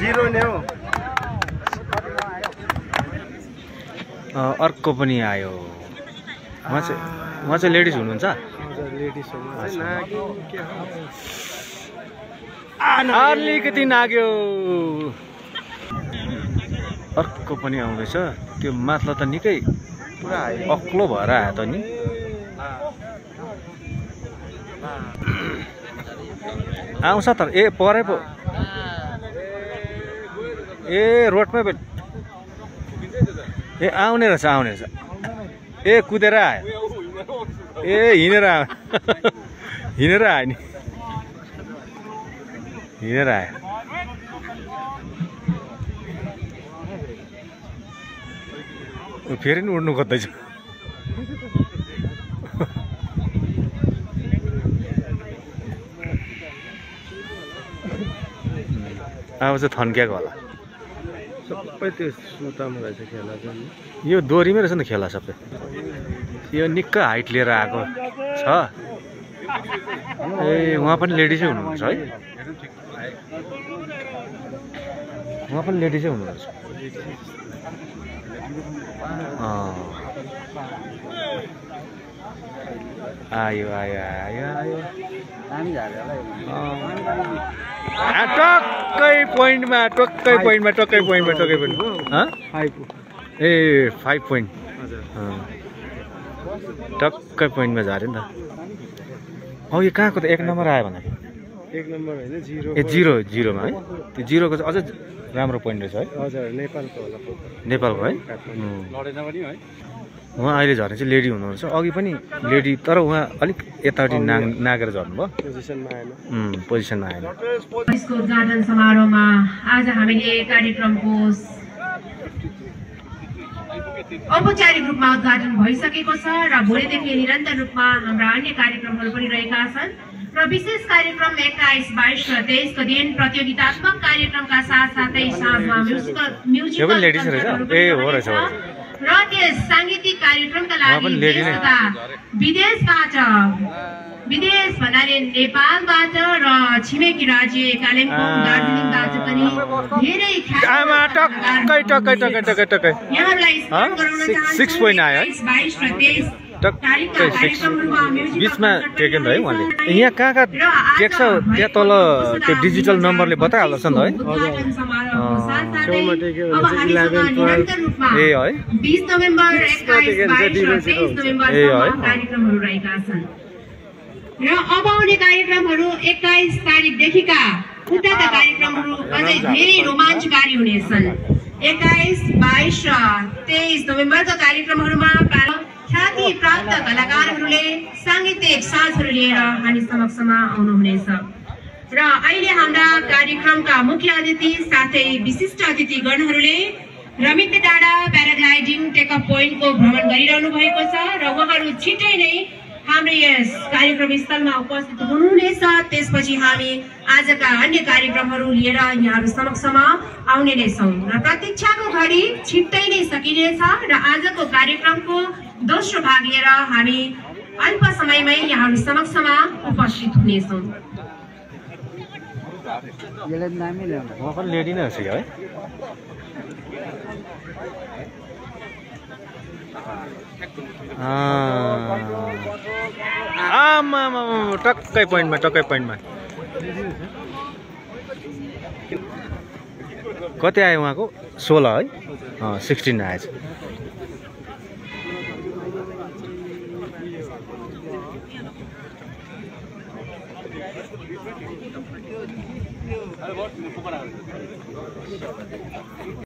Zero नै हो। अर्को पनि आयो। उहाँ चाहिँ लेडिज हुनुहुन्छ? अलिकति नाग्यो। अर्को पनि आउँदैछ। त्यो माथलो त निकै पुरा अक्लो भएर आयो त नि। आउँछ तर परै पो रोडमै पनि आउने रहेछ कुदेर आयो। हिँडेर आयो हिँडेर आयो नि हिँडेर आयो। फेरि नि उड्नु खोज्दैछ। अब चाहिँ थन्क्याएको होला। सबै त्यो सुतामा रहेछ खेला चाहिँ। यो दोरीमै रहेछ नि खेला सबै। यो निक्क हाइट लिएर आएको छ। उहाँ पनि लेडिजै हुनुहुन्छ है? उहाँ पनि लेडिजै हुनुहुन्छ। आयो आयो आयो आयो। टक्कै पोइन्टमा 5 पोइन्ट। टक्कै पोइन्टमा झऱ्यो नि त। अब यो कहाँको त 1 नम्बर आयो भने 1 नम्बर होइन जिरोमा है। त्यो जिरोको चाहिँ अझै राम्रो पोइन्ट रहेछ है। हजुर नेपालको होला। नेपालको है। उहाँ अहिले झर्ने चाहिँ लेडी हुनुहुन्छ। अघि पनि लेडी तर उहाँ अलिक यतापट्टि नागेर झर्नुभयो। पोजिसनमा आएन। यसको उद्घाटन समारोहमा आज हामीले कार्यक्रमको औपचारिक रूपमा उद्घाटन भइसकेको छ र भोलिदेखि निरन्तर रूपमा हाम्रा अन्य कार्यक्रमहरू पनि रहेका छन् र विशेष कार्यक्रम 21, 22 र 23 को दिन प्रतियोगितात्मक कार्यक्रमका साथसाथै साँझमा म्युजिकल र त्यस सांगीतिक कार्यक्रमका लागि विदेश भन्नाले नेपालबाट र छिमेकी राज्य कालिम्पोङ दार्जिलिङबाट पनि धेरै यहाँहरूलाई स्मरण गराउन चाहन्छु। 6 पोइन्ट आयो है। 22 र 23 बीचमा टेकेन है उहाँले। यहाँ कहाँ टेक्छ त्यहाँ तल त्यो डिजिटल नम्बरले बताइहाल्छ नि है। अब हामीसँग निरन्तर रूपमा 20 नोभेम्बर 21, 22 र 23 नोभेम्बरसम्म कार्यक्रमहरू रहेका छन् र अब आउने कार्यक्रमहरू 21 तारिकदेखिका उताका कार्यक्रमहरू अझै धेरै रोमाञ्चकारी हुनेछन्। 21, 22 र 23 नोभेम्बरका कार्यक्रमहरूमा ख्याति प्राप्त कलाकारहरूले साङ्गीतिक साजहरू लिएर हामी समक्षमा आउनुहुनेछ र अहिले हाम्रा कार्यक्रमका मुख्य अतिथि साथै विशिष्ट अतिथिगणहरूले रमित डाँडा प्याराग्लाइडिङ टेकअप पोइन्टको भ्रमण गरिरहनु भएको छ र उहाँहरू छिट्टै नै हाम्रो यस कार्यक्रम स्थलमा उपस्थित हुनुहुनेछ। त्यसपछि हामी आजका अन्य कार्यक्रमहरू लिएर यहाँहरू समक्षमा आउने नै छौँ र प्रतीक्षाको घडी छिट्टै नै सकिनेछ र आजको कार्यक्रमको दोस्रो भाग लिएर हामी अल्प समयमै यहाँहरू समक्षमा उपस्थित हुनेछौँ। लेडी नै है। टक्कै पोइन्टमा कति आयो उहाँको? 16 है। 16 आएछ।